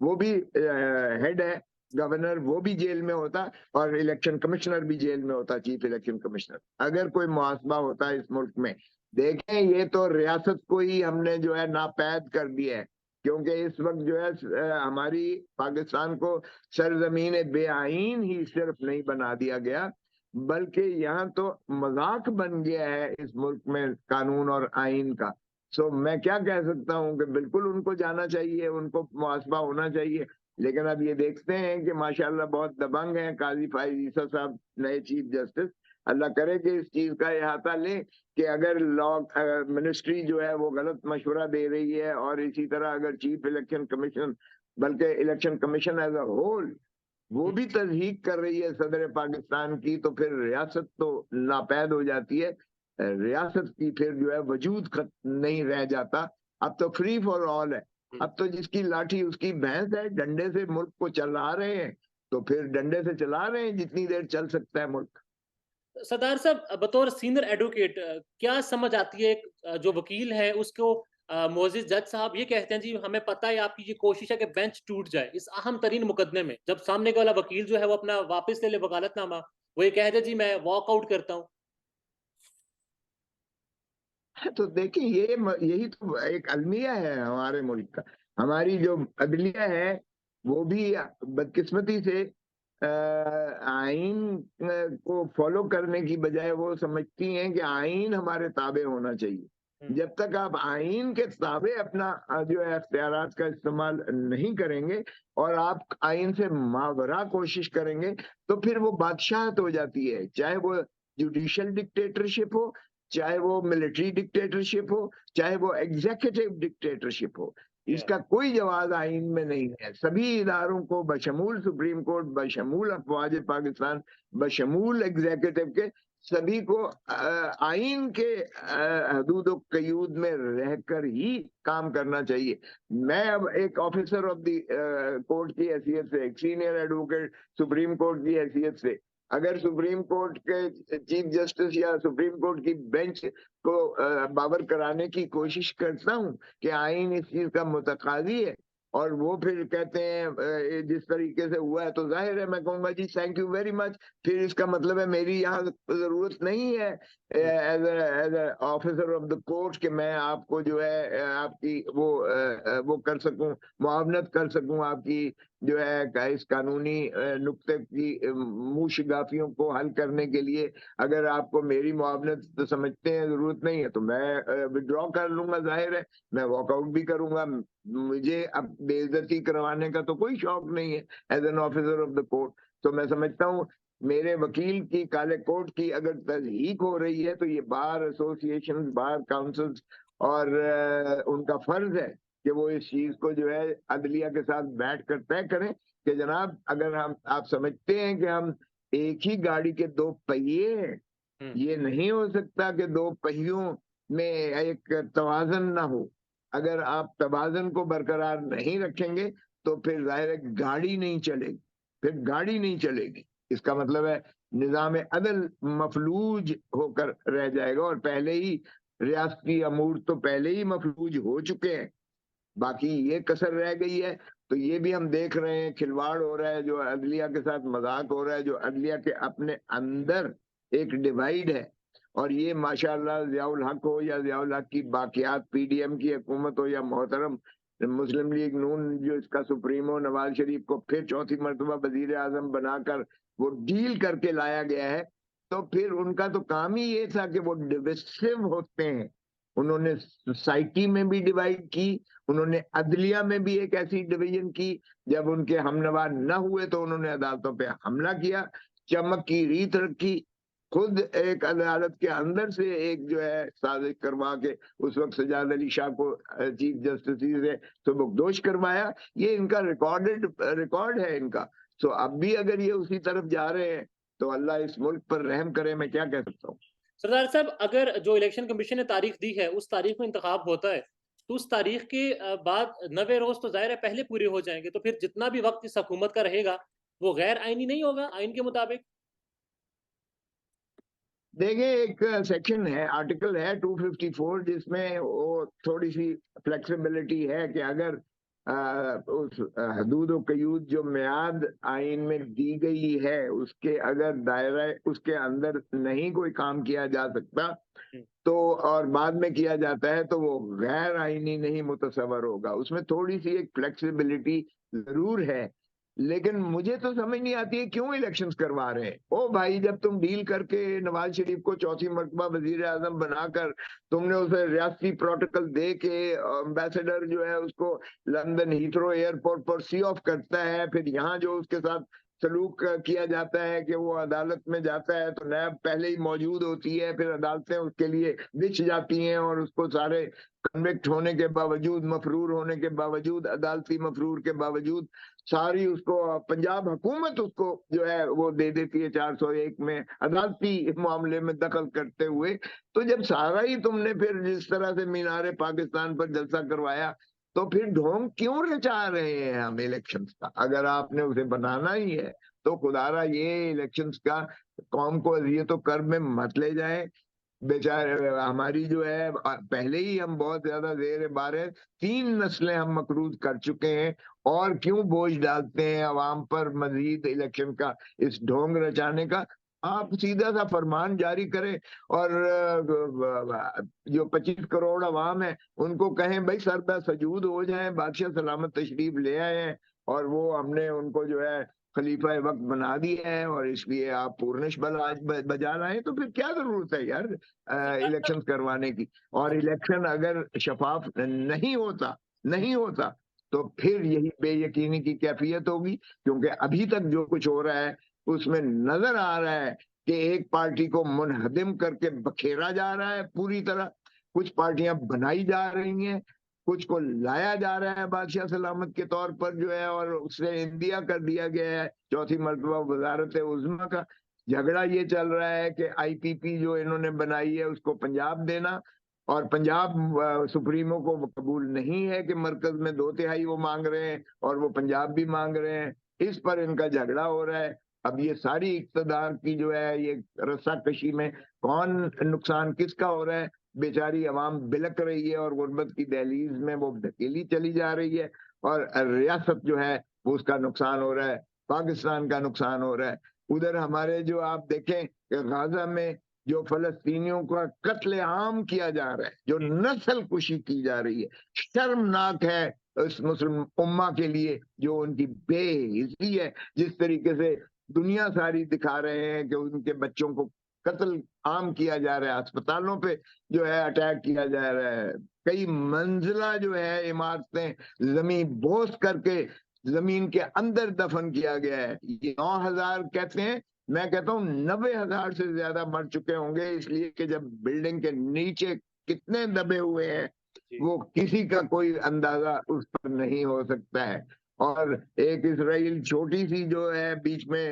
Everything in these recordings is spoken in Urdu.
وہ بھی ہیڈ ہے گورنر، وہ بھی جیل میں ہوتا، اور الیکشن کمشنر بھی جیل میں ہوتا، چیف الیکشن کمشنر، اگر کوئی محاسبہ ہوتا ہے اس ملک میں۔ دیکھیں یہ تو ریاست کو ہی ہم نے جو ہے ناپید کر دیا ہے، کیونکہ اس وقت جو ہے ہماری پاکستان کو سرزمین بے آئین ہی صرف نہیں بنا دیا گیا، بلکہ یہاں تو مذاق بن گیا ہے اس ملک میں قانون اور آئین کا۔ سو میں کیا کہہ سکتا ہوں کہ بالکل ان کو جانا چاہیے، ان کو محاسبہ ہونا چاہیے، لیکن اب یہ دیکھتے ہیں کہ ماشاءاللہ بہت دبنگ ہیں قاضی فائز عیسیٰ صاحب، نئے چیف جسٹس۔ اللہ کرے کہ اس چیز کا احاطہ لیں کہ اگر لا منسٹری جو ہے وہ غلط مشورہ دے رہی ہے، اور اسی طرح اگر چیف الیکشن کمیشن، بلکہ election commission as a whole وہ بھی تصدیق کر رہی ہے صدر پاکستان کی، تو پھر ریاست تو ناپید ہو جاتی ہے، ریاست کی پھر جو ہے وجود نہیں رہ جاتا۔ اب تو فری فار آل ہے، اب تو جس کی لاٹھی اس کی بھینس ہے، ڈنڈے سے ملک کو چلا رہے ہیں تو پھر ڈنڈے سے چلا رہے ہیں جتنی دیر چل سکتا ہے ملک۔ سردار صاحب بطور سینئر ایڈوکیٹ کیا سمجھ آتی ہے ایک جو وکیل ہے اس کو معزز جج صاحب یہ کہتے ہیں جی ہمیں پتہ ہے آپ کی یہ کوشش ہے کہ بینچ ٹوٹ جائے اس اہم ترین مقدمے میں، جب سامنے والا وکیل جو ہے وہ اپنا واپس لے لے وکالت نامہ، وہ یہ کہتے ہیں جی میں واک آؤٹ کرتا ہوں۔ تو دیکھیں یہی تو ایک المیہ ہے ہمارے ملک کا۔ ہماری جو عدلیہ ہے وہ بھی بدقسمتی سے آئین کو فالو کرنے کی بجائے وہ سمجھتی ہیں کہ آئین ہمارے تابع ہونا چاہیے۔ جب تک آپ آئین کے تابع اپنا جو ہے اختیارات کا استعمال نہیں کریں گے اور آپ آئین سے ماوراء کوشش کریں گے تو پھر وہ بادشاہت ہو جاتی ہے، چاہے وہ جوڈیشل ڈکٹیٹرشپ ہو، چاہے وہ ملٹری ڈکٹیٹرشپ ہو، چاہے وہ ایگزیکٹو ڈکٹیٹرشپ ہو۔ اس کا کوئی جواز آئین میں نہیں ہے۔ سبھی اداروں کو بشمول سپریم کورٹ، بشمول افواج پاکستان، بشمول ایگزیکٹو کے، سبھی کو آئین کے حدود و قیود میں رہ کر ہی کام کرنا چاہیے۔ میں اب ایک آفیسر آف دی کورٹ کی حیثیت سے، ایک سینئر ایڈوکیٹ سپریم کورٹ کی حیثیت سے، اگر سپریم کورٹ کے چیف جسٹس یا سپریم کورٹ کی بینچ کو باور کرانے کی کوشش کرتا ہوں کہ آئین اس چیز کا متقاضی ہے، اور وہ پھر کہتے ہیں جس طریقے سے ہوا ہے، تو ظاہر ہے میں کہوں گا جی تھینک یو ویری مچ، پھر اس کا مطلب ہے میری یہاں ضرورت نہیں ہے as a officer of the court کہ میں آپ کو جو ہے آپ کی وہ کر سکوں، معاونت کر سکوں آپ کی جو ہے اس قانونی نقطے کی موشگافیوں کو حل کرنے کے لیے۔ اگر آپ کو میری معاونت سمجھتے ہیں ضرورت نہیں ہے تو میں وڈرا کر لوں گا، ظاہر ہے میں واک آؤٹ بھی کروں گا۔ مجھے اب بے عزتی کروانے کا تو کوئی شوق نہیں ہے as an officer of the court. تو میں سمجھتا ہوں میرے وکیل کی کالے کوٹ کی اگر تضحیق ہو رہی ہے تو یہ بار ایسوسیشن، بار کاؤنسل اور ان کا فرض ہے کہ وہ اس چیز کو جو ہے عدلیہ کے ساتھ بیٹھ کر طے کریں کہ جناب اگر آپ سمجھتے ہیں کہ ہم ایک ہی گاڑی کے دو پہیے ہیں، یہ نہیں ہو سکتا کہ دو پہیوں میں ایک توازن نہ ہو۔ اگر آپ توازن کو برقرار نہیں رکھیں گے تو پھر ظاہر ہے گاڑی نہیں چلے گی، پھر گاڑی نہیں چلے گی۔ اس کا مطلب ہے نظام عدل مفلوج ہو کر رہ جائے گا، اور پہلے ہی ریاستی امور تو پہلے ہی مفلوج ہو چکے ہیں، باقی یہ کسر رہ گئی ہے۔ تو یہ بھی ہم دیکھ رہے ہیں کھلواڑ ہو رہا ہے، جو عدلیہ کے ساتھ مذاق ہو رہا ہے، جو عدلیہ کے اپنے اندر ایک ڈیوائیڈ ہے۔ اور یہ ماشاءاللہ ضیاء الحق ہو یا ضیاء الحق کی باقیات پی ڈی ایم کی حکومت ہو، یا محترم مسلم لیگ نون جو اس کا سپریمو نواز شریف کو پھر چوتھی مرتبہ وزیر اعظم بنا کر وہ ڈیل کر کے لایا گیا ہے، تو پھر ان کا تو کام ہی یہ تھا کہ وہ ڈویسو ہوتے ہیں۔ انہوں نے سوسائٹی میں بھی ڈیوائیڈ کی، انہوں نے عدلیہ میں بھی ایک ایسی ڈویژن کی، جب ان کے ہم نوا نہ ہوئے تو انہوں نے عدالتوں پہ حملہ کیا، چمک کی ریت رکھی، خود ایک عدالت کے اندر سے ایک جو ہے سازش کروا کے اس وقت سجاد علی شاہ کو چیف جسٹس سے سبکدوش کروایا۔ یہ ان کا ریکارڈ ہے ان کا۔ سو اب بھی اگر یہ اسی طرف جا رہے ہیں تو اللہ اس ملک پر رحم کرے، میں کیا کہہ سکتا ہوں۔ سردار صاحب اگر جو الیکشن کمیشن نے تاریخ دی ہے اس تاریخ میں انتخاب ہوتا ہے تو اس تاریخ کے بعد 90 روز تو ظاہر ہے پہلے پورے ہو جائیں گے، تو پھر جتنا بھی وقت اس حکومت کا رہے گا وہ غیر آئینی نہیں ہوگا آئین کے مطابق؟ دیکھیں ایک سیکشن ہے، آرٹیکل ہے 254 جس میں وہ تھوڑی سی فلیکسیبلٹی ہے کہ اگر اس حدود و قیود جو میعاد آئین میں دی گئی ہے اس کے اگر دائرہ اس کے اندر نہیں کوئی کام کیا جا سکتا تو اور بعد میں کیا جاتا ہے تو وہ غیر آئینی نہیں متصور ہوگا. اس میں تھوڑی سی ایک فلیکسیبلٹی ضرور ہے, لیکن مجھے تو سمجھ نہیں آتی ہے کیوں الیکشنز کروا رہے ہیں. او بھائی, جب تم ڈیل کر کے نواز شریف کو چوتھی مرتبہ وزیر اعظم بنا کر تم نے اسے ریاستی پروٹوکول دے کے امبیسڈر جو ہے اس کو لندن ہیتھرو ایئرپورٹ پر سی آف کرتا ہے, پھر یہاں جو اس کے ساتھ سلوک کیا جاتا ہے کہ وہ عدالت میں جاتا ہے تو نیب پہلے ہی موجود ہوتی ہے, پھر عدالتیں اس کے لیے بچھ جاتی ہیں اور اس کو سارے کنوکٹ ہونے کے باوجود, مفرور ہونے کے باوجود, عدالتی مفرور کے باوجود ساری اس کو پنجاب حکومت اس کو جو ہے وہ دے دیتی ہے 401 میں عدالتی معاملے میں دخل کرتے ہوئے. تو جب سارا ہی تم نے پھر جس طرح سے مینار پاکستان پر جلسہ کروایا تو پھر ڈھونگ کیوں رچا رہے ہیں ہم الیکشنز کا؟ اگر آپ نے اسے بنانا ہی ہے تو خدا را یہ الیکشنز کا قوم کو اذیت و کرب میں مت لے جائیں. بیچارے ہماری جو ہے پہلے ہی ہم بہت زیادہ زیر بار ہے, 3 نسلیں ہم مقروض کر چکے ہیں, اور کیوں بوجھ ڈالتے ہیں عوام پر مزید الیکشن کا اس ڈھونگ رچانے کا؟ آپ سیدھا سا فرمان جاری کریں اور جو 25 کروڑ عوام ہے ان کو کہیں بھائی سردہ سجود ہو جائیں, بادشاہ سلامت تشریف لے آئے ہیں اور وہ ہم نے ان کو جو ہے خلیفہ وقت بنا دیا ہے اور اس لیے آپ پورنش بل آج بجا رہے ہیں. تو پھر کیا ضرورت ہے یار الیکشن کروانے کی؟ اور الیکشن اگر شفاف نہیں ہوتا تو پھر یہی بے یقینی کی کیفیت ہوگی, کیونکہ ابھی تک جو کچھ ہو رہا ہے اس میں نظر آ رہا ہے کہ ایک پارٹی کو منہدم کر کے بکھیرا جا رہا ہے پوری طرح, کچھ پارٹیاں بنائی جا رہی ہیں, کچھ کو لایا جا رہا ہے بادشاہ سلامت کے طور پر جو ہے اور اسے انڈیا کر دیا گیا ہے چوتھی مرتبہ وزارت عظمیٰ کا. جھگڑا یہ چل رہا ہے کہ آئی پی پی جو انہوں نے بنائی ہے اس کو پنجاب دینا, اور پنجاب سپریمو کو قبول نہیں ہے کہ مرکز میں 2/3 وہ مانگ رہے ہیں اور وہ پنجاب بھی مانگ رہے ہیں, اس پر ان کا جھگڑا ہو رہا ہے. اب یہ ساری اقتدار کی جو ہے یہ رسا کشی میں کون نقصان کس کا ہو رہا ہے؟ بیچاری عوام بلک رہی ہے اور غربت کی دہلیز میں وہ دھکیلی چلی جا رہی ہے, اور ریاست جو ہے وہ اس کا نقصان ہو رہا ہے, پاکستان کا نقصان ہو رہا ہے. ادھر ہمارے جو آپ دیکھیں کہ غزہ میں جو فلسطینیوں کا قتل عام کیا جا رہا ہے, جو نسل کشی کی جا رہی ہے, شرمناک ہے اس مسلم امہ کے لیے جو ان کی بے عزتی ہے. جس طریقے سے دنیا ساری دکھا رہے ہیں کہ ان کے بچوں کو قتل عام کیا جا رہا ہے, اسپتالوں پہ جو ہے اٹیک کیا جا رہا ہے, کئی منزلہ جو ہے عمارتیں زمین بوس کر کے زمین کے اندر دفن کیا گیا ہے. یہ 9,000 کہتے ہیں, میں کہتا ہوں 90,000 سے زیادہ مر چکے ہوں گے, اس لیے کہ جب بلڈنگ کے نیچے کتنے دبے ہوئے ہیں وہ کسی کا کوئی اندازہ اس پر نہیں ہو سکتا ہے. اور ایک اسرائیل چھوٹی سی جو ہے بیچ میں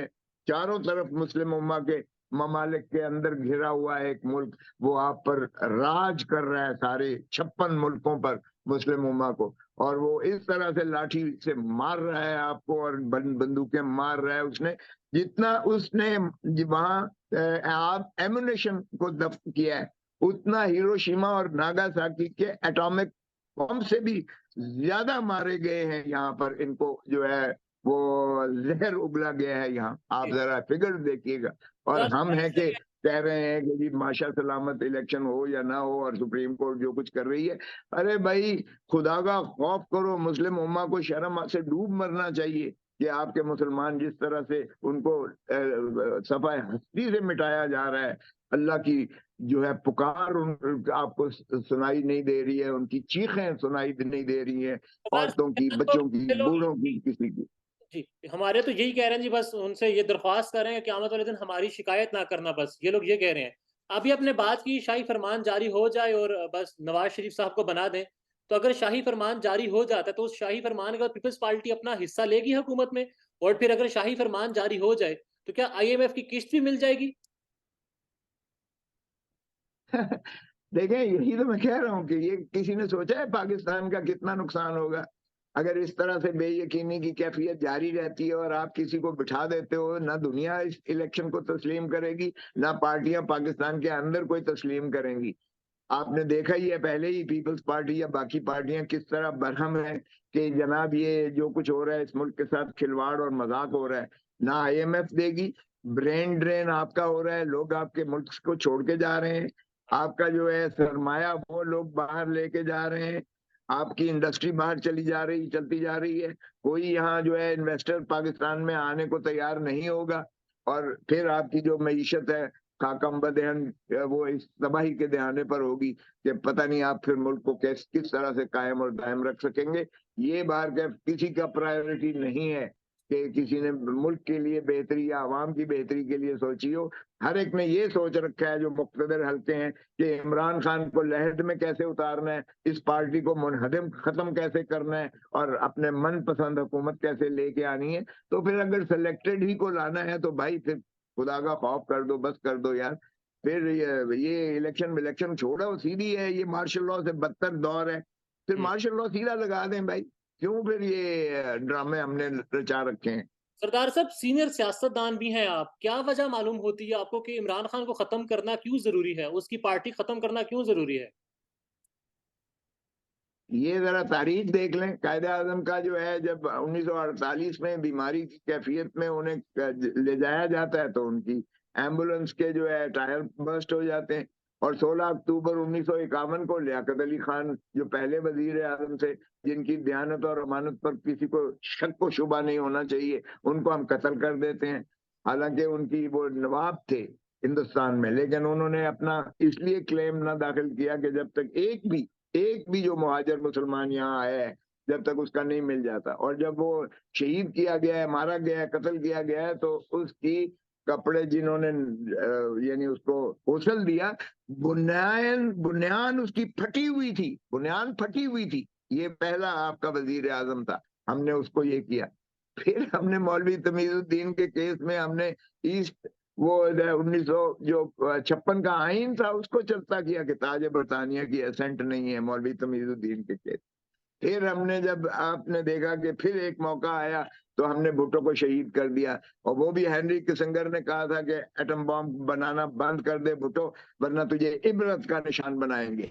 چاروں طرف مسلم امہ کے ممالک کے اندر گھرا ہوا ہے ایک ملک, وہ آپ پر راج کر رہا ہے سارے 56 ملکوں پر مسلم امہ کو, اور وہ اس طرح سے لاٹھی سے مار رہا ہے آپ کو اور بندوقیں مار رہا ہے. اس نے جتنا اس نے وہاں ایمونیشن کو دفن کیا ہے اتنا ہیروشیما اور ناگاساکی کے ایٹامک بم سے بھی زیادہ مارے گئے ہیں یہاں پر. ان کو جو ہے وہ زہر اگلا گیا ہے یہاں, آپ ذرا فگر دیکھیے گا. اور ہم ہیں کہ کہہ رہے ہیں کہ جی ماشا سلامت الیکشن ہو یا نہ ہو اور سپریم کورٹ جو کچھ کر رہی ہے, ارے بھائی خدا کا خوف کرو, مسلم امہ کو شرم سے ڈوب مرنا چاہیے کہ آپ کے مسلمان جس طرح سے ان کو صفحہ ہستی سے مٹایا جا رہا ہے. اللہ کی جو ہے پکار آپ کو سنائی نہیں دے رہی ہے, ان کی چیخیں سنائی نہیں دے رہی ہیں, عورتوں کی, بچوں کی, بوڑھوں کی, کسی کی. جی ہمارے تو یہی کہہ رہے ہیں جی, بس ان سے یہ درخواست کر رہے ہیں کہ قیامت والے دن ہماری شکایت نہ کرنا, بس یہ لوگ یہ کہہ رہے ہیں. ابھی اپنے بات کی شاہی فرمان جاری ہو جائے اور بس نواز شریف صاحب کو بنا دیں, تو اگر شاہی فرمان جاری ہو جاتا ہے تو اس شاہی فرمان کا پیپلز پارٹی اپنا حصہ لے گی حکومت میں, اور پھر اگر شاہی فرمان جاری ہو جائے تو کیا IMF کی قسط بھی مل جائے گی؟ دیکھیں یہی تو میں کہہ رہا ہوں کہ یہ کسی نے سوچا ہے پاکستان کا کتنا نقصان ہوگا اگر اس طرح سے بے یقینی کی کیفیت جاری رہتی ہے اور آپ کسی کو بٹھا دیتے ہو. نہ دنیا اس الیکشن کو تسلیم کرے گی, نہ پارٹیاں پاکستان کے اندر کوئی تسلیم کریں گی. آپ نے دیکھا ہی ہے پہلے ہی پیپلز پارٹی یا باقی پارٹیاں کس طرح برہم ہیں کہ جناب یہ جو کچھ ہو رہا ہے اس ملک کے ساتھ کھلواڑ اور مذاق ہو رہا ہے. نہ آئی ایم ایف دے گی, برین ڈرین آپ کا ہو رہا ہے, لوگ آپ کے ملک کو چھوڑ کے جا رہے ہیں, آپ کا جو ہے سرمایہ وہ لوگ باہر لے کے جا رہے ہیں, آپ کی انڈسٹری باہر چلتی جا رہی ہے, کوئی یہاں جو ہے انویسٹر پاکستان میں آنے کو تیار نہیں ہوگا, اور پھر آپ کی جو معیشت ہے خاکم بدہن وہ اس تباہی کے دہانے پر ہوگی کہ پتہ نہیں آپ پھر ملک کو کس طرح سے قائم اور دائم رکھ سکیں گے. یہ باہر کا کسی کا پرائیورٹی نہیں ہے کہ کسی نے ملک کے لیے بہتری یا عوام کی بہتری کے لیے سوچی ہو. ہر ایک نے یہ سوچ رکھا ہے جو مقتدر حلقے ہیں کہ عمران خان کو لہد میں کیسے اتارنا ہے, اس پارٹی کو منہدم ختم کیسے کرنا ہے, اور اپنے من پسند حکومت کیسے لے کے آنی ہے. تو پھر اگر سلیکٹڈ ہی کو لانا ہے تو بھائی پھر خدا کا خوف کر دو, بس کر دو یار. پھر یہ الیکشن چھوڑو, سیدھی ہے, یہ مارشل لاء سے بدتر دور ہے, پھر مارشل لاء سیدھا لگا دیں بھائی, کیوں پھر یہ ڈرامے ہم نے رچا رکھے ہیں. سردار صاحب سینئر سیاستدان بھی ہیں آپ, کیا وجہ معلوم ہوتی ہے آپ کو کہ عمران خان کو ختم کرنا کیوں ضروری ہے, اس کی پارٹی ختم کرنا کیوں ضروری ہے؟ یہ ذرا تاریخ دیکھ لیں. قائد اعظم کا جو ہے جب 1948 میں بیماری کی کیفیت میں انہیں لے جایا جاتا ہے تو ان کی ایمبولنس کے جو ہے ٹائر برسٹ ہو جاتے ہیں, اور 16 اکتوبر 1951 کو لیاقت علی خان جو پہلے وزیر اعظم تھے, جن کی دیانت اور امانت پر کسی کو شک و شبہ نہیں ہونا چاہیے, ان کو ہم قتل کر دیتے ہیں. حالانکہ ان کی وہ نواب تھے ہندوستان میں, لیکن انہوں نے اپنا اس لیے کلیم نہ داخل کیا کہ جب تک ایک بھی جو مہاجر مسلمان یہاں آیا ہے جب تک اس کا نہیں مل جاتا, اور جب وہ شہید کیا گیا ہے, مارا گیا ہے, قتل کیا گیا ہے, تو اس کی کپڑے جنہوں نے یعنی اس کو غسل دیا, بنیان اس کی پھٹی ہوئی تھی. یہ پہلا آپ کا وزیر اعظم تھا, ہم نے اس کو یہ کیا. پھر ہم نے مولوی تمیز الدین کے کیس میں ہم نے ایسٹ وہ 1956 کا آئین تھا اس کو چلتا کیا کہ تاج برطانیہ کی اسنٹ نہیں ہے مولوی تمیز الدین کے کیس. پھر ہم نے جب آپ نے دیکھا کہ پھر ایک موقع آیا تو ہم نے بھٹو کو شہید کر دیا, اور وہ بھی ہینری کسنگر نے کہا تھا کہ ایٹم بم بنانا بند کر دے بھٹو, ورنہ تجھے عبرت کا نشان بنائیں گے.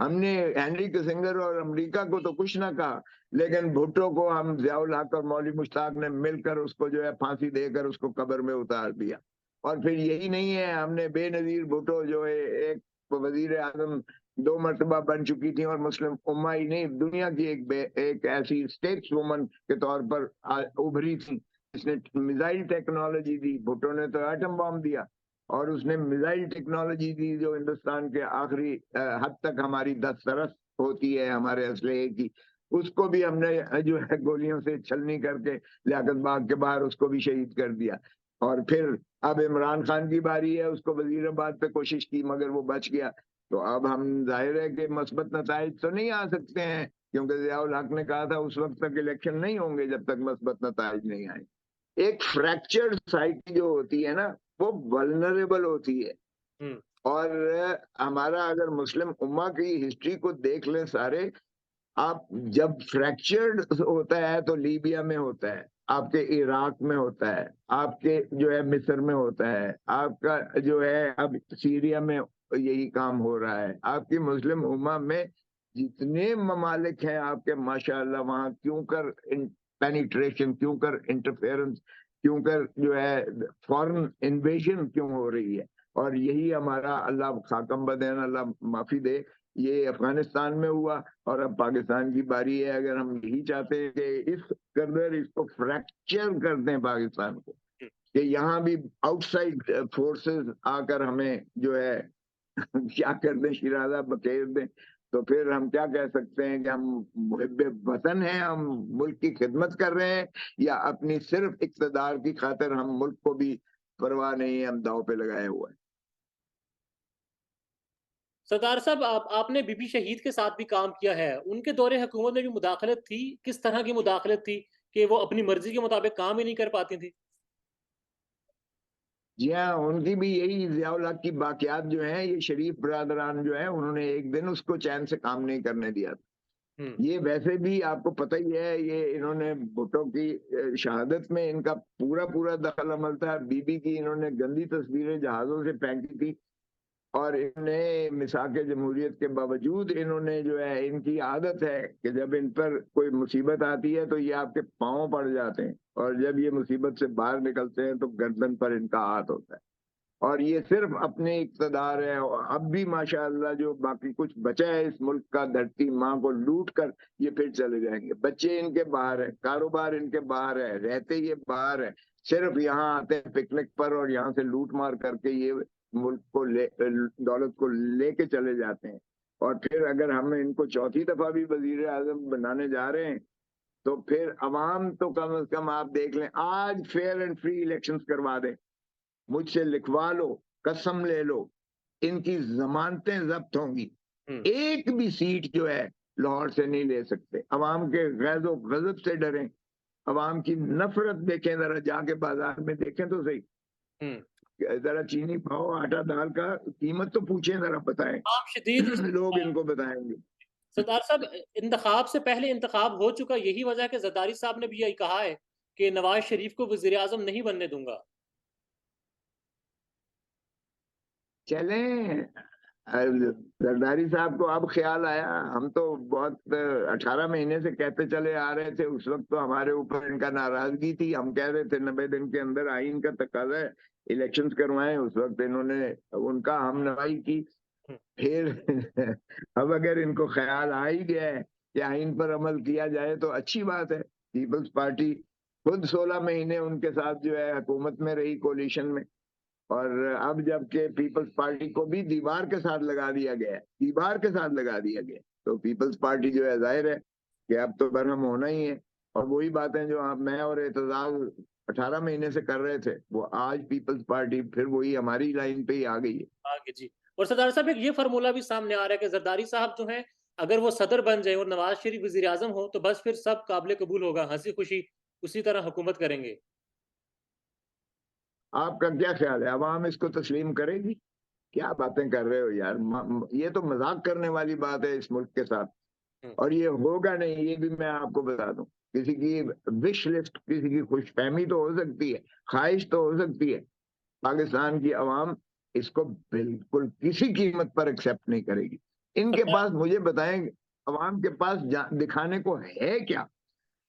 ہم نے ہینری کسنگر اور امریکہ کو تو کچھ نہ کہا, لیکن بھٹو کو ہم ضیاء الحق اور مولوی مشتاق نے مل کر اس کو جو ہے پھانسی دے کر اس کو قبر میں اتار دیا. اور پھر یہی نہیں ہے, ہم نے بے نظیر بھٹو جو ہے ایک وزیر اعظم 2 مرتبہ بن چکی تھی اور مسلم امہ ہی نہیں دنیا کی ایک ایسی اسٹیٹس وومن کے طور پر ابھری تھی جس نے میزائل ٹیکنالوجی دی. بھٹو نے تو ایٹم بم دیا, اور اس نے میزائل ٹیکنالوجی دی جو ہندوستان کے آخری حد تک ہماری دسترس ہوتی ہے ہمارے اسلحے کی, اس کو بھی ہم نے جو ہے گولیوں سے چھلنی کر کے لیاقت باغ کے باہر اس کو بھی شہید کر دیا. اور پھر اب عمران خان کی باری ہے, اس کو وزیر آباد پہ کوشش کی مگر وہ بچ گیا. تو اب ہم ظاہر ہے کہ مثبت نتائج تو نہیں آ سکتے ہیں, کیونکہ ضیاء الحق نے کہا تھا اس وقت تک الیکشن نہیں ہوں گے جب تک مثبت نتائج نہیں آئے. ایک فریکچرڈ سوسائٹی جو ہوتی ہے نا وہ ولنریبل ہوتی ہے, اور ہمارا اگر مسلم امہ کی ہسٹری کو دیکھ لیں سارے, آپ جب فریکچرڈ ہوتا ہے تو لیبیا میں ہوتا ہے, آپ کے عراق میں ہوتا ہے, آپ کے جو ہے مصر میں ہوتا ہے, آپ کا جو ہے اب سیریا میں یہی کام ہو رہا ہے, آپ کی مسلم امہ میں جتنے ممالک ہیں آپ کے ماشاءاللہ وہاں کیوں کر پینیٹریشن, کیوں کر انٹرفیئرنس, کیوں کر جو ہے فورن انویژن کیوں ہو رہی ہے. اور یہی ہمارا اللہ خاکم بدین اللہ معافی دے, یہ افغانستان میں ہوا, اور اب پاکستان کی باری ہے. اگر ہم یہی چاہتے ہیں کہ اس کو فریکچر کر دیں پاکستان کو, کہ یہاں بھی آؤٹ سائڈ فورسز آ کر ہمیں جو ہے کیا کر دیں, شیرازہ بکیر دیں, تو پھر ہم کیا کہہ سکتے ہیں کہ ہم محب وطن ہیں, ہم ملک کی خدمت کر رہے ہیں, یا اپنی صرف اقتدار کی خاطر ہم ملک کو بھی پرواہ نہیں ہے, ہم داؤ پہ لگائے ہوئے ہیں. سردار صاحب آپ نے بی بی شہید کے ساتھ بھی کام کیا ہے, ان کے دور حکومت میں جو مداخلت تھی کس طرح کی مداخلت تھی کہ وہ اپنی مرضی کے مطابق کام ہی نہیں کر پاتی تھی؟ جی ہاں, ان کی بھی یہی ضیاء الحق کی باقیات جو ہیں, یہ شریف برادران جو ہیں انہوں نے ایک دن اس کو چین سے کام نہیں کرنے دیا تھا. یہ ویسے بھی آپ کو پتہ ہی ہے, یہ انہوں نے بھٹو کی شہادت میں ان کا پورا دخل عمل تھا. بی بی کی انہوں نے گندی تصویریں جہازوں سے پھینکی تھی, اور انہوں نے میثاق جمہوریت کے باوجود انہوں نے جو ہے، ان کی عادت ہے کہ جب ان پر کوئی مصیبت آتی ہے تو یہ آپ کے پاؤں پڑ جاتے ہیں، اور جب یہ مصیبت سے باہر نکلتے ہیں تو گردن پر ان کا ہاتھ ہوتا ہے. اور یہ صرف اپنے اقتدار ہے. اور اب بھی ماشاءاللہ جو باقی کچھ بچا ہے اس ملک کا، دھرتی ماں کو لوٹ کر یہ پھر چلے جائیں گے. بچے ان کے باہر ہیں، کاروبار ان کے باہر ہے، رہتے یہ باہر ہے، صرف یہاں آتے ہیں پکنک پر اور یہاں سے لوٹ مار کر کے یہ ملک کو دولت کو لے کے چلے جاتے ہیں. اور پھر اگر ہم ان کو چوتھی دفعہ بھی وزیر اعظم بنانے جا رہے ہیں تو پھر عوام تو کم از کم آپ دیکھ لیں، آج فیئر اینڈ فری الیکشنز کروا دیں، مجھ سے لکھوا لو، قسم لے لو، ان کی ضمانتیں ضبط ہوں گی. ایک بھی سیٹ جو ہے لاہور سے نہیں لے سکتے. عوام کے غیظ و غضب سے ڈریں، عوام کی نفرت دیکھیں، ذرا جا کے بازار میں دیکھیں تو صحیح. ذرا چینی پاؤ، آٹا دال کا قیمت تو پوچھیں، ذرا بتائیں. شدید لوگ ان کو بتائیں گے. سردار صاحب، انتخاب سے پہلے انتخاب ہو چکا، یہی وجہ ہے کہ زرداری صاحب نے بھی یہی کہا ہے کہ نواز شریف کو وزیر اعظم نہیں بننے دوں گا. چلیں، زرداری صاحب کو اب خیال آیا. ہم تو بہت 18 مہینے سے کہتے چلے آ رہے تھے، اس وقت تو ہمارے اوپر ان کا ناراضگی تھی. ہم کہہ رہے تھے 90 دن کے اندر آئین کا تقاضا ہے، الیکشنز کروائیں. اس وقت انہوں نے ان کا ہم نوائی کی. پھر اب اگر ان کو خیال آ ہی گیا ہے کہ آئین پر عمل کیا جائے تو اچھی بات ہے. پیپلز پارٹی خود 16 مہینے ان کے ساتھ جو ہے حکومت میں رہی، کولیشن میں. اور اب جب کہ پیپلز پارٹی کو بھی دیوار کے ساتھ لگا دیا گیا، دیوار کے ساتھ لگا دیا گیا، تو پیپلز پارٹی جو ہے ظاہر ہے کہ اب تو برہم ہونا ہی ہے. اور وہی باتیں جو میں اور اعتزاز 18 مہینے سے کر رہے تھے، وہ آج پیپلز پارٹی پھر وہی ہماری لائن پہ ہی آ گئی ہے. آگے جی. اور سردار صاحب ایک یہ فارمولہ بھی سامنے آ رہا ہے کہ زرداری صاحب جو ہیں اگر وہ صدر بن جائیں اور نواز شریف وزیر اعظم ہو تو بس پھر سب قابل قبول ہوگا، ہنسی خوشی اسی طرح حکومت کریں گے. آپ کا کیا خیال ہے، عوام اس کو تسلیم کرے گی؟ کیا باتیں کر رہے ہو یار، یہ تو مذاق کرنے والی بات ہے اس ملک کے ساتھ. اور یہ ہوگا نہیں، یہ بھی میں آپ کو بتا دوں. کسی کی وش لسٹ، کسی کی خوش فہمی تو ہو سکتی ہے، خواہش تو ہو سکتی ہے. پاکستان کی عوام اس کو بالکل کسی قیمت پر ایکسیپٹ نہیں کرے گی. ان کے پاس، مجھے بتائیں، عوام کے پاس دکھانے کو ہے کیا؟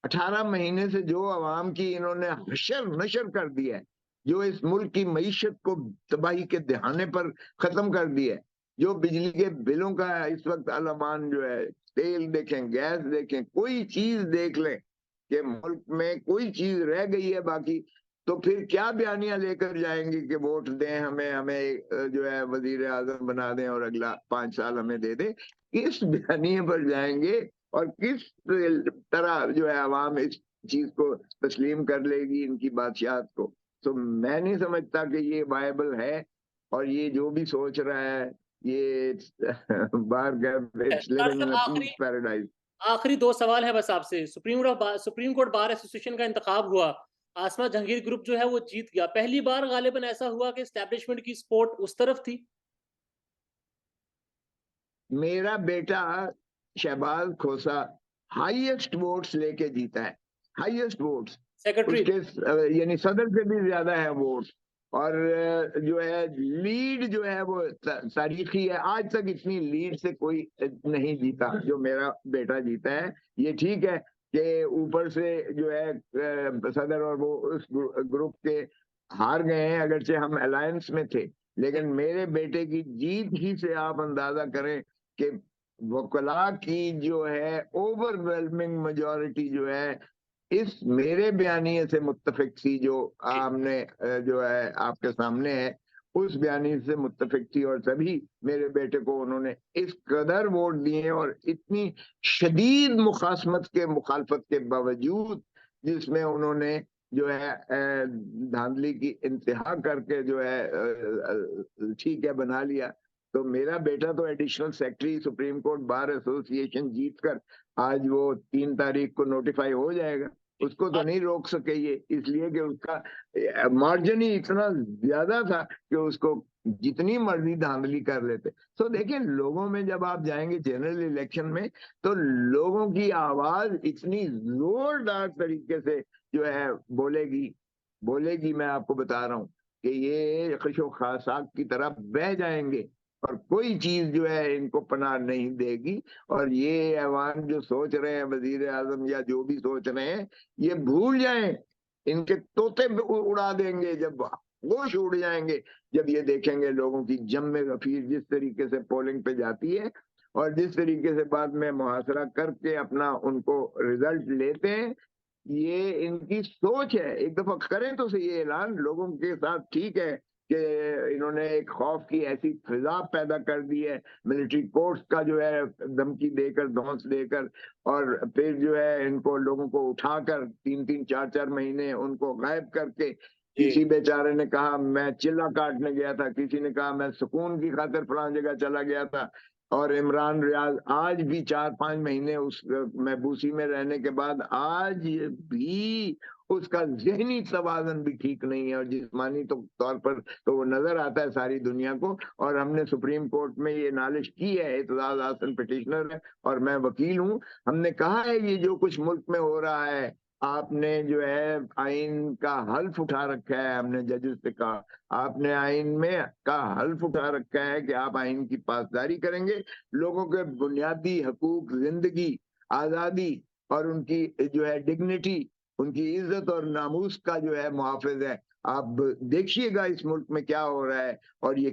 18 مہینے سے جو عوام کی انہوں نے حشر نشر کر دیا ہے، جو اس ملک کی معیشت کو تباہی کے دہانے پر ختم کر دیا ہے، جو بجلی کے بلوں کا اس وقت علمان جو ہے، تیل دیکھیں، گیس دیکھیں، کوئی چیز دیکھ لیں کہ ملک میں کوئی چیز رہ گئی ہے باقی، تو پھر کیا بیانیاں لے کر جائیں گے کہ ووٹ دیں ہمیں جو ہے وزیر اعظم بنا دیں اور اگلا 5 سال ہمیں دے دیں؟ کس بیانیے پر جائیں گے اور کس طرح جو ہے عوام اس چیز کو تسلیم کر لے گی، ان کی بادشاہت کو؟ تو میں نہیں سمجھتا کہ یہ وائبل ہے. اور یہ جو بھی سوچ رہا ہے یہ آخری 2 سوال ہے بس آپ سے. سپریم کورٹ بار ایسوسیشن کا انتخاب ہوا، آسما جہانگیر گروپ جو ہے وہ جیت گیا. پہلی بار غالباً ایسا ہوا کہ اسٹیبلشمنٹ کی سپورٹ اس طرف تھی. میرا بیٹا شہباز کھوسا ہائیسٹ ووٹس لے کے جیتا ہے، ہائیسٹ ووٹس، اس سیکرٹری کے یعنی صدر سے بھی زیادہ ہے ووٹ. اور جو ہے لیڈ جو ہے وہ تاریخی ہے، آج تک اتنی لیڈ سے کوئی نہیں جیتا جو میرا بیٹا جیتا ہے. یہ ٹھیک ہے کہ اوپر سے جو ہے صدر اور وہ اس گروپ کے ہار گئے ہیں، اگرچہ ہم الائنس میں تھے، لیکن میرے بیٹے کی جیت ہی سے آپ اندازہ کریں کہ وکلاء کی جو ہے اوور ویلمنگ میجورٹی جو ہے اس میرے بیانیے سے متفق تھی، جو آپ نے جو ہے آپ کے سامنے ہے اس بیانیے سے متفق تھی. اور تبھی میرے بیٹے کو انہوں نے اس قدر ووٹ دیے، اور اتنی شدید مخالفت کے باوجود، جس میں انہوں نے جو ہے دھاندلی کی انتہا کر کے جو ہے ٹھیک ہے بنا لیا. تو میرا بیٹا تو additional secretary supreme court bar ایسوسی ایشن جیت کر آج وہ 3 تاریخ کو نوٹیفائی ہو جائے گا. اس کو تو نہیں روک سکے یہ، اس لیے کہ اس کا مارجن ہی اتنا زیادہ تھا کہ اس کو جتنی مرضی دھاندلی کر لیتے. تو دیکھیں، لوگوں میں جب آپ جائیں گے جنرل الیکشن میں تو لوگوں کی آواز اتنی زوردار طریقے سے جو ہے بولے گی، میں آپ کو بتا رہا ہوں کہ یہ خش و خاصاک کی طرح بہ جائیں گے. اور کوئی چیز جو ہے ان کو پناہ نہیں دے گی. اور یہ ایوان جو سوچ رہے ہیں وزیر اعظم یا جو بھی سوچ رہے ہیں، یہ بھول جائیں، ان کے طوطے اڑا دیں گے جب ہوش اڑ جائیں گے، جب یہ دیکھیں گے لوگوں کی جم غفیر جس طریقے سے پولنگ پہ جاتی ہے اور جس طریقے سے بعد میں محاصرہ کر کے اپنا ان کو رزلٹ لیتے ہیں. یہ ان کی سوچ ہے. ایک دفعہ کریں تو صحیح یہ اعلان لوگوں کے ساتھ. ٹھیک ہے کہ انہوں نے ایک خوف کی ایسی فضا پیدا کر دی ہے ملٹری کورٹس کا جو ہے دھمکی دے کر دھونس دے کر، اور پھر جو ہے ان کو لوگوں کو اٹھا کر 3-4 مہینے ان کو غائب کر کے، کسی بیچارے نے کہا میں چلا کاٹنے گیا تھا، کسی نے کہا میں سکون کی خاطر فلاں جگہ چلا گیا تھا. اور عمران ریاض آج بھی 4-5 مہینے اس محبوسی میں رہنے کے بعد آج بھی اس کا ذہنی توازن بھی ٹھیک نہیں ہے، اور جسمانی طور پر تو وہ نظر آتا ہے ساری دنیا کو. اور ہم نے سپریم کورٹ میں یہ نالش کی ہے، اعتزاز حسن پٹیشنر ہے اور میں وکیل ہوں، ہم نے کہا ہے یہ جو کچھ ملک میں ہو رہا ہے، آپ نے جو ہے آئین کا حلف اٹھا رکھا ہے. ہم نے ججز سے کہا آپ نے آئین میں کا حلف اٹھا رکھا ہے کہ آپ آئین کی پاسداری کریں گے، لوگوں کے بنیادی حقوق، زندگی، آزادی اور ان کی جو ہے ڈگنیٹی، ان کی عزت اور ناموس کا جو ہے محافظ ہے. آپ دیکھیے گا اس ملک میں کیا ہو رہا ہے اور یہ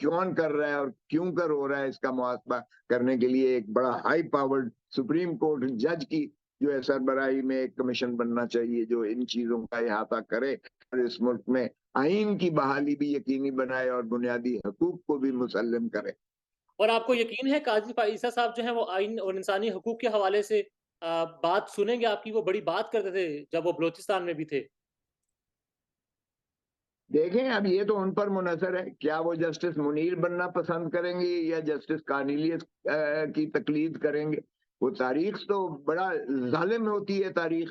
کون کر رہا ہے اور کیوں کر ہو رہا ہے. اس کا محاسبہ کرنے کے لیے ایک بڑا ہائی پاورڈ سپریم کورٹ جج کی جو ہے سربراہی میں ایک کمیشن بننا چاہیے جو ان چیزوں کا احاطہ کرے اور اس ملک میں آئین کی بحالی بھی یقینی بنائے اور بنیادی حقوق کو بھی مسلم کرے. اور آپ کو یقین ہے قاضی عیسیٰ صاحب جو ہیں وہ آئین اور انسانی حقوق کے حوالے سے بات سنیں گے آپ کی؟ وہ بڑی بات کرتے تھے جب وہ بلوچستان میں بھی تھے. دیکھیں اب یہ تو ان پر منحصر ہے، کیا وہ جسٹس منیر بننا پسند کریں گے یا جسٹس کارنیلیس کی تقلید کریں گے. وہ تاریخ تو بڑا ظالم ہوتی ہے تاریخ.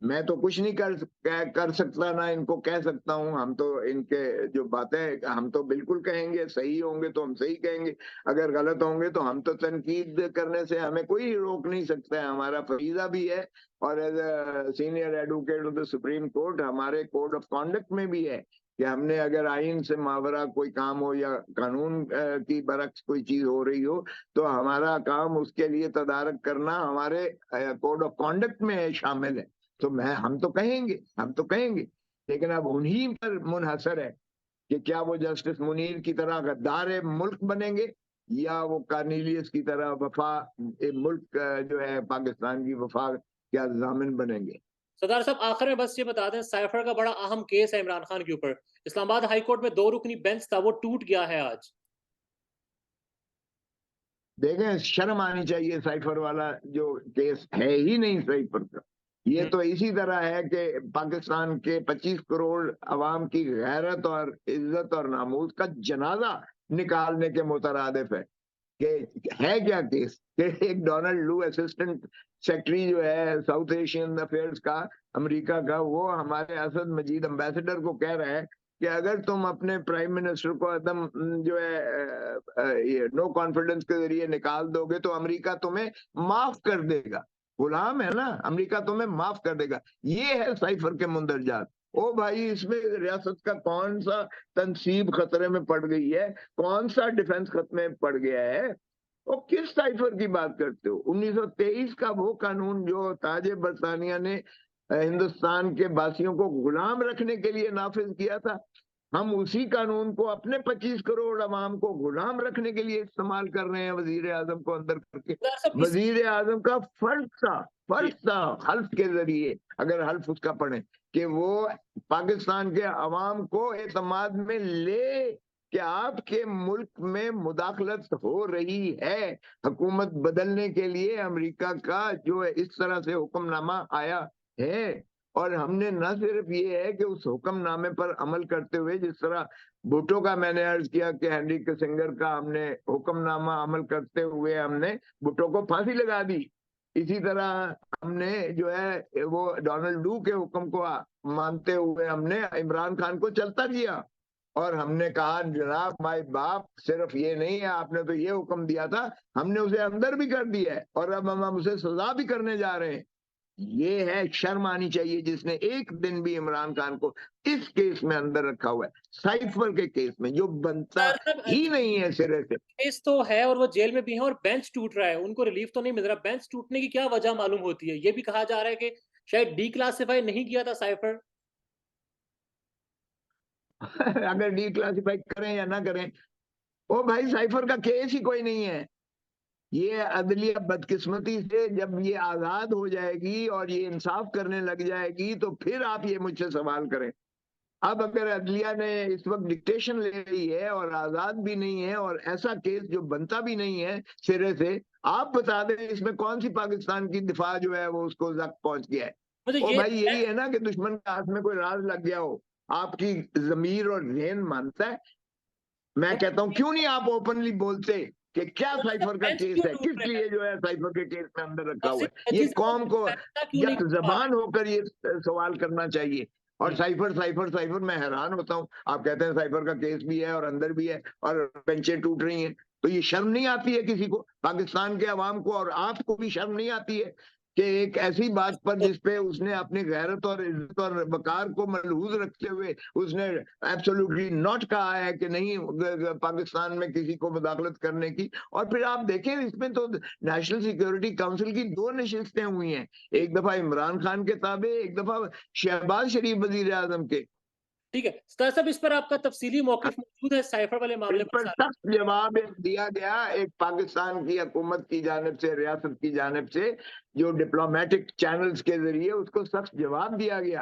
میں تو کچھ نہیں کر سکتا، نہ ان کو کہہ سکتا ہوں. ہم تو ان کے جو باتیں ہم تو بالکل کہیں گے، صحیح ہوں گے تو ہم صحیح کہیں گے، اگر غلط ہوں گے تو ہم تو تنقید کرنے سے ہمیں کوئی روک نہیں سکتا ہے. ہمارا فریضہ بھی ہے اور as a senior advocate of the supreme court ہمارے کوڈ آف کانڈکٹ میں بھی ہے کہ ہم نے اگر آئین سے ماورا کوئی کام ہو یا قانون کی برعکس کوئی چیز ہو رہی ہو تو ہمارا کام اس کے لیے تدارک کرنا ہمارے کوڈ آف کانڈکٹ میں شامل ہے. تو ہم تو کہیں گے لیکن اب انہی پر منحصر ہے کہ کیا وہ جسٹس منیر کی طرح غدار ملک بنیں گے یا وہ کارنیلیس کی طرح وفا ملک جو ہے پاکستان کی وفا کیا ضامن بنیں گے. سردار صاحب آخر میں بس یہ بتا دیں، سائفر کا بڑا اہم کیس ہے عمران خان کے اوپر. اسلام آباد ہائی کورٹ میں 2 رکنی بینچ تھا، وہ ٹوٹ گیا ہے آج. دیکھیں شرم آنی چاہیے، سائفر والا جو کیس ہے ہی نہیں سائفر کا. یہ تو اسی طرح ہے کہ پاکستان کے 25 کروڑ عوام کی غیرت اور عزت اور ناموس کا جنازہ نکالنے کے مترادف ہے. کہ ہے کیا کیس کہ ایک ڈونلڈ لو اسسٹنٹ سیکرٹری جو ہے ساؤتھ ایشین افیئرز کا امریکہ کا، وہ ہمارے اسد مجید امبیسڈر کو کہہ رہا ہے کہ اگر تم اپنے پرائم منسٹر کو عدم جو ہے نو کانفیڈنس کے ذریعے نکال دو گے تو امریکہ تمہیں معاف کر دے گا. غلام ہے نا، امریکہ تمہیں معاف کر دے گا. یہ ہے سائفر کے مندرجات. او بھائی اس میں ریاست کا کون سا تنصیب خطرے میں پڑ گئی ہے، کون سا ڈیفنس خطرے میں پڑ گیا ہے؟ وہ کس سائفر کی بات کرتے ہو؟ 1923 کا وہ قانون جو تاج برطانیہ نے ہندوستان کے باسیوں کو غلام رکھنے کے لیے نافذ کیا تھا، ہم اسی قانون کو اپنے 25 کروڑ عوام کو غلام رکھنے کے لیے استعمال کر رہے ہیں وزیر اعظم کو اندر کر کے. وزیر اعظم کا فرض تھا حلف کے ذریعے، اگر حلف اس کا پڑھیں، کہ وہ پاکستان کے عوام کو اعتماد میں لے کہ آپ کے ملک میں مداخلت ہو رہی ہے. حکومت بدلنے کے لیے امریکہ کا جو اس طرح سے حکم نامہ آیا ہے، اور ہم نے نہ صرف یہ ہے کہ اس حکم نامے پر عمل کرتے ہوئے، جس طرح بھٹو کا میں نے عرض کیا کہ ہینری کسنگر کا ہم نے حکم نامہ عمل کرتے ہوئے ہم نے بھٹو کو پھانسی لگا دی، اسی طرح ہم نے جو ہے وہ ڈونلڈ لو کے حکم کو مانتے ہوئے ہم نے عمران خان کو چلتا کیا. اور ہم نے کہا جناب مائی باپ صرف یہ نہیں ہے، آپ نے تو یہ حکم دیا تھا، ہم نے اسے اندر بھی کر دیا ہے اور اب ہم اسے سزا بھی کرنے جا رہے ہیں. یہ ہے شرم آنی چاہیے جس نے ایک دن بھی عمران خان کو اس کیس میں اندر رکھا ہوا ہے، سائفر کے کیس میں، جو بنتا ہی نہیں ہے سرے سے۔ کیس تو ہے اور وہ جیل میں بھی ہیں اور بینچ ٹوٹ رہا ہے، ان کو ریلیف تو نہیں مل رہا۔ بینچ ٹوٹنے کی کیا وجہ معلوم ہوتی ہے؟ یہ بھی کہا جا رہا ہے کہ شاید ڈی کلاسیفائی نہیں کیا تھا سائفر۔ اگر ڈی کلاسیفائی کریں یا نہ کریں، وہ بھائی سائفر کا کیس ہی کوئی نہیں ہے۔ یہ عدلیہ بدقسمتی سے جب یہ آزاد ہو جائے گی اور یہ انصاف کرنے لگ جائے گی تو پھر آپ یہ مجھ سے سوال کریں۔ اب اگر عدلیہ نے اس وقت ڈکٹیشن لے لی ہے اور آزاد بھی نہیں ہے اور ایسا کیس جو بنتا بھی نہیں ہے سرے سے، آپ بتا دیں اس میں کون سی پاکستان کی دفاع جو ہے وہ اس کو زخم پہنچ گیا ہے؟ وہ بھائی یہی ہے نا کہ دشمن کے ہاتھ میں کوئی راز لگ گیا ہو، آپ کی ضمیر اور ذہن مانتا ہے۔ میں کہتا ہوں کیوں نہیں آپ اوپنلی بولتے کہ کیا سائفر کا کیس ہے، کس لیے جو ہے سائفر کے کیس میں اندر رکھا ہوا ہے؟ یہ قوم کو یک زبان ہو کر یہ سوال کرنا چاہیے۔ اور سائفر سائفر سائفر، میں حیران ہوتا ہوں، آپ کہتے ہیں سائفر کا کیس بھی ہے اور اندر بھی ہے اور بینچیں ٹوٹ رہی ہیں، تو یہ شرم نہیں آتی ہے کسی کو، پاکستان کے عوام کو اور آپ کو بھی شرم نہیں آتی ہے کہ ایک ایسی بات پر جس پہ اس نے اپنی غیرت اور عزت اور وقار کو ملحوظ رکھتے ہوئے اس نے ایبسولوٹلی ناٹ کہا ہے کہ نہیں پاکستان میں کسی کو مداخلت کرنے کی؟ اور پھر آپ دیکھیں اس میں تو نیشنل سیکیورٹی کونسل کی 2 نشستیں ہوئی ہیں، ایک دفعہ عمران خان کے تابع، ایک دفعہ شہباز شریف وزیر اعظم کے۔ ٹھیک ہے سر صاحب، اس پر آپ کا تفصیلی موقف موجود ہے سائفر والے معاملے پر سخت جواب دیا گیا ایک پاکستان کی حکومت کی جانب سے، ریاست کی جانب سے، جو ڈپلومیٹک چینلز کے ذریعے اس کو سخت جواب دیا گیا،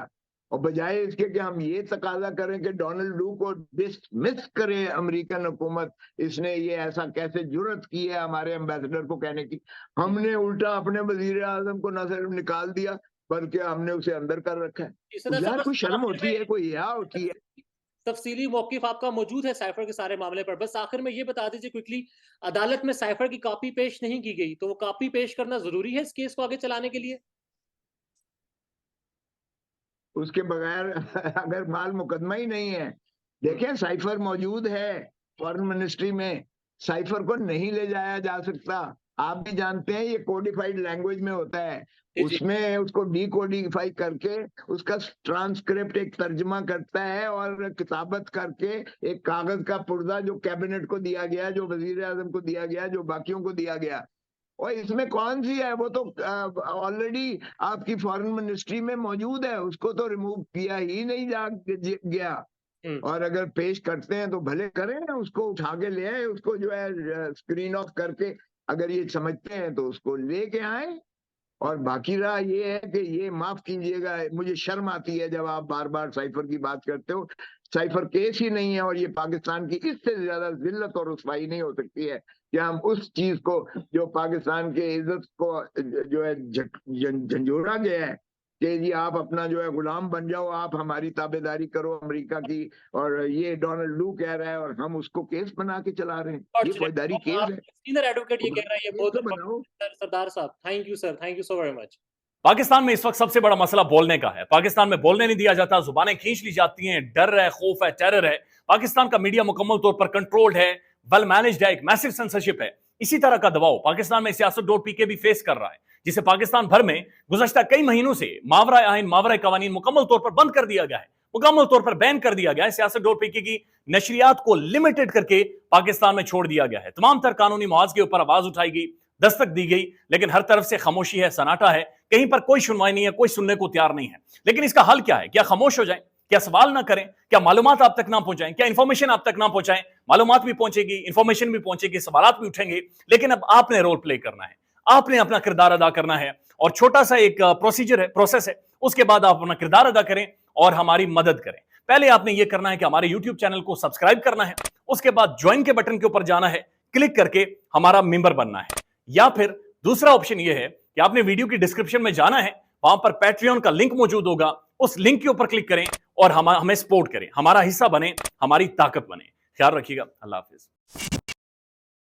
اور بجائے اس کے کہ ہم یہ تقاضا کریں کہ ڈونلڈ ڈو کو ڈسمس کرے امریکن حکومت، اس نے یہ ایسا کیسے جرأت کی ہے ہمارے ایمبیسڈر کو کہنے کی، ہم نے الٹا اپنے وزیر اعظم کو نہ صرف نکال دیا بلکہ ہم نے اسے اندر کر رکھا ہے۔ یار کوئی شرم ہوتی ہے، کوئی حیا ہوتی ہے؟ تفصیلی موقف آپ کا موجود ہے سائفر کے سارے معاملے پر۔ بس آخر میں یہ بتا دیجیے کوئکلی، عدالت میں سائفر کی کاپی پیش نہیں کی گئی، تو وہ کاپی پیش کرنا ضروری ہے اس کیس کو آگے چلانے کے لیے؟ اس کے بغیر اگر مال مقدمہ ہی نہیں ہے، دیکھیں سائفر موجود ہے فارن منسٹری میں، سائفر کو نہیں لے جایا جا سکتا، آپ بھی جانتے ہیں یہ کوڈیفائیڈ لینگویج میں ہوتا ہے، اس میں اس کو ڈی کوڈیفائی کر کے اس کا ٹرانسکرپٹ ایک ترجمہ کرتا ہے اور کتابت کر کے ایک کاغذ کا پرزہ جو کیبنٹ کو دیا گیا، جو وزیر اعظم کو دیا گیا، جو باقیوں کو دیا گیا، اور اس میں کون سی ہے؟ وہ تو آلریڈی آپ کی فارن منسٹری میں موجود ہے، اس کو تو ریموو کیا ہی نہیں گیا۔ اور اگر پیش کرتے ہیں تو بھلے کریں، اس کو اٹھا کے لے آئے، اس کو جو ہے اسکرین آف کر کے، اگر یہ سمجھتے ہیں تو اس کو لے کے آئیں۔ اور باقی رہا یہ ہے کہ یہ معاف کیجئے گا، مجھے شرم آتی ہے جب آپ بار بار سائفر کی بات کرتے ہو، سائفر کیس ہی نہیں ہے، اور یہ پاکستان کی اس سے زیادہ ذلت اور رسوائی نہیں ہو سکتی ہے کہ ہم اس چیز کو جو پاکستان کے عزت کو جو ہے جھنجھوڑا گیا ہے کہ جی آپ اپنا جو ہے غلام بن جاؤ، آپ ہماری تابعداری کرو امریکہ کی، اور یہ ڈونلڈ لو کہہ رہا ہے اور ہم اس کو کیس بنا کے چلا رہے ہیں، یہ فوجداری کیس ہے۔ سینئر ایڈوکیٹ یہ کہہ رہا ہے بہت سردار صاحب، thank you sir, thank you so very much. Pakistan میں اس وقت سب سے بڑا مسئلہ بولنے کا ہے، پاکستان میں بولنے نہیں دیا جاتا، زبانیں کھینچ لی جاتی ہیں، ڈر ہے، خوف ہے، ٹیرر ہے، پاکستان کا میڈیا مکمل طور پر کنٹرولڈ ہے، ویل مینجڈ ہے، ایک میسو سینسرشپ ہے۔ اسی طرح کا دباؤ پاکستان میں سیاست.pk بھی فیس کر رہا ہے، جسے پاکستان بھر میں گزشتہ کئی مہینوں سے ماورائے آئین، ماورائے قوانین مکمل طور پر بند کر دیا گیا ہے، مکمل طور پر بین کر دیا گیا ہے، سیاست.pk کی نشریات کو لمیٹڈ کر کے پاکستان میں چھوڑ دیا گیا ہے، تمام تر قانونی محاذ کے اوپر آواز اٹھائی گئی، دستک دی گئی، لیکن ہر طرف سے خاموشی ہے، سناٹا ہے، کہیں پر کوئی سنوائی نہیں ہے، کوئی سننے کو تیار نہیں ہے۔ لیکن اس کا حل کیا ہے؟ کیا خاموش ہو جائیں؟ کیا سوال نہ کریں؟ کیا معلومات آپ تک نہ پہنچائیں؟ کیا انفارمیشن آپ تک نہ پہنچائیں؟ معلومات بھی پہنچے گی، انفارمیشن بھی پہنچے گی، سوالات بھی اٹھیں گے، لیکن اب آپ نے رول پلے کرنا ہے، آپ نے اپنا کردار ادا کرنا ہے، اور چھوٹا سا ایک پروسیجر ہے، پروسیس ہے، اس کے بعد آپ اپنا کردار ادا کریں اور ہماری مدد کریں۔ پہلے آپ نے یہ کرنا ہے کہ ہمارے یوٹیوب چینل کو سبسکرائب کرنا ہے، اس کے بعد جوائن کے بٹن کے اوپر جانا ہے، کلک کر کے ہمارا ممبر بننا ہے، یا پھر دوسرا آپشن یہ ہے کہ آپ نے ویڈیو کی ڈسکرپشن میں جانا ہے، وہاں پر پیٹریون کا لنک موجود ہوگا، اس لنک کے اوپر کلک کریں اور ہمیں سپورٹ کریں، ہمارا حصہ بنیں، ہماری طاقت بنیں۔ خیال رکھیے گا، اللہ حافظ۔